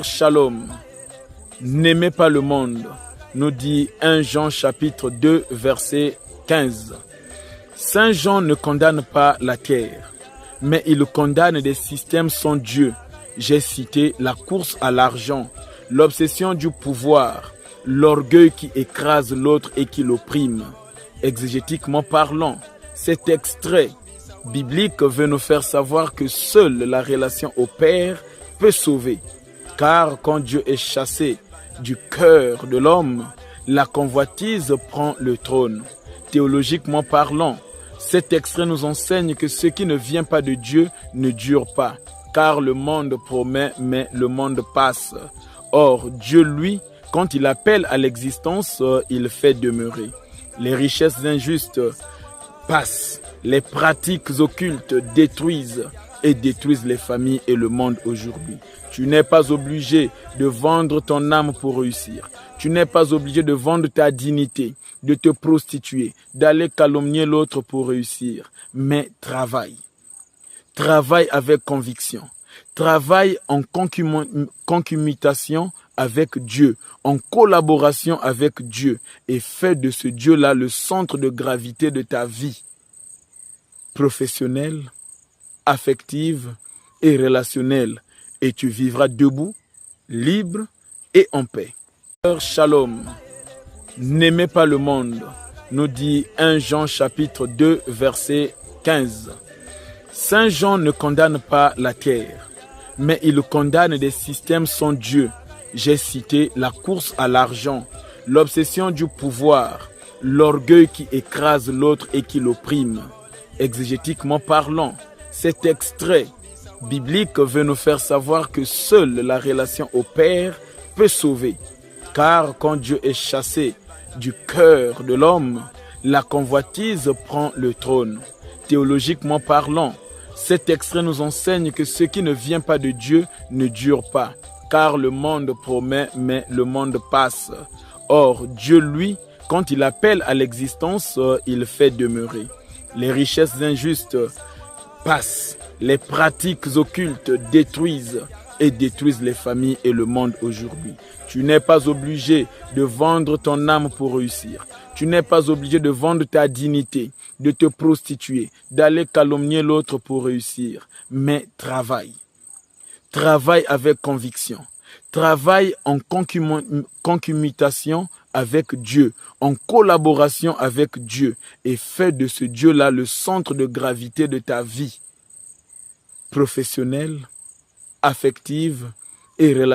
Shalom, n'aimez pas le monde, nous dit 1 Jean chapitre 2 verset 15. Saint Jean ne condamne pas la terre, mais il condamne des systèmes sans Dieu. J'ai cité la course à l'argent, l'obsession du pouvoir, l'orgueil qui écrase l'autre et qui l'opprime. Exégétiquement parlant, cet extrait biblique veut nous faire savoir que seule la relation au Père peut sauver. Car quand Dieu est chassé du cœur de l'homme, la convoitise prend le trône. Théologiquement parlant, cet extrait nous enseigne que ce qui ne vient pas de Dieu ne dure pas, car le monde promet, mais le monde passe. Or, Dieu, lui, quand il appelle à l'existence, il fait demeurer. Les richesses injustes passent, les pratiques occultes détruisent les familles et le monde aujourd'hui. Tu n'es pas obligé de vendre ton âme pour réussir. Tu n'es pas obligé de vendre ta dignité, de te prostituer, d'aller calomnier l'autre pour réussir. Mais travaille. Travaille avec conviction. Travaille en concomitation avec Dieu, en collaboration avec Dieu, et fais de ce Dieu-là le centre de gravité de ta vie professionnelle, affective et relationnelle, et tu vivras debout, libre et en paix. Shalom, n'aimez pas le monde, nous dit 1 Jean chapitre 2 verset 15. Saint Jean ne condamne pas la terre, mais il condamne des systèmes sans Dieu. J'ai cité la course à l'argent, l'obsession du pouvoir, l'orgueil qui écrase l'autre et qui l'opprime. Exégétiquement parlant, cet extrait biblique veut nous faire savoir que seule la relation au Père peut sauver. Car quand Dieu est chassé du cœur de l'homme, la convoitise prend le trône. Théologiquement parlant, cet extrait nous enseigne que ce qui ne vient pas de Dieu ne dure pas, car le monde promet, mais le monde passe. Or, Dieu, lui, quand il appelle à l'existence, il fait demeurer. Les richesses injustes passent, les pratiques occultes détruisent les familles et le monde aujourd'hui. Tu n'es pas obligé de vendre ton âme pour réussir. Tu n'es pas obligé de vendre ta dignité, de te prostituer, d'aller calomnier l'autre pour réussir. Mais travaille. Travaille avec conviction. Travaille en concomitation avec Dieu, en collaboration avec Dieu, et fais de ce Dieu-là le centre de gravité de ta vie professionnelle, affective et relationnelle.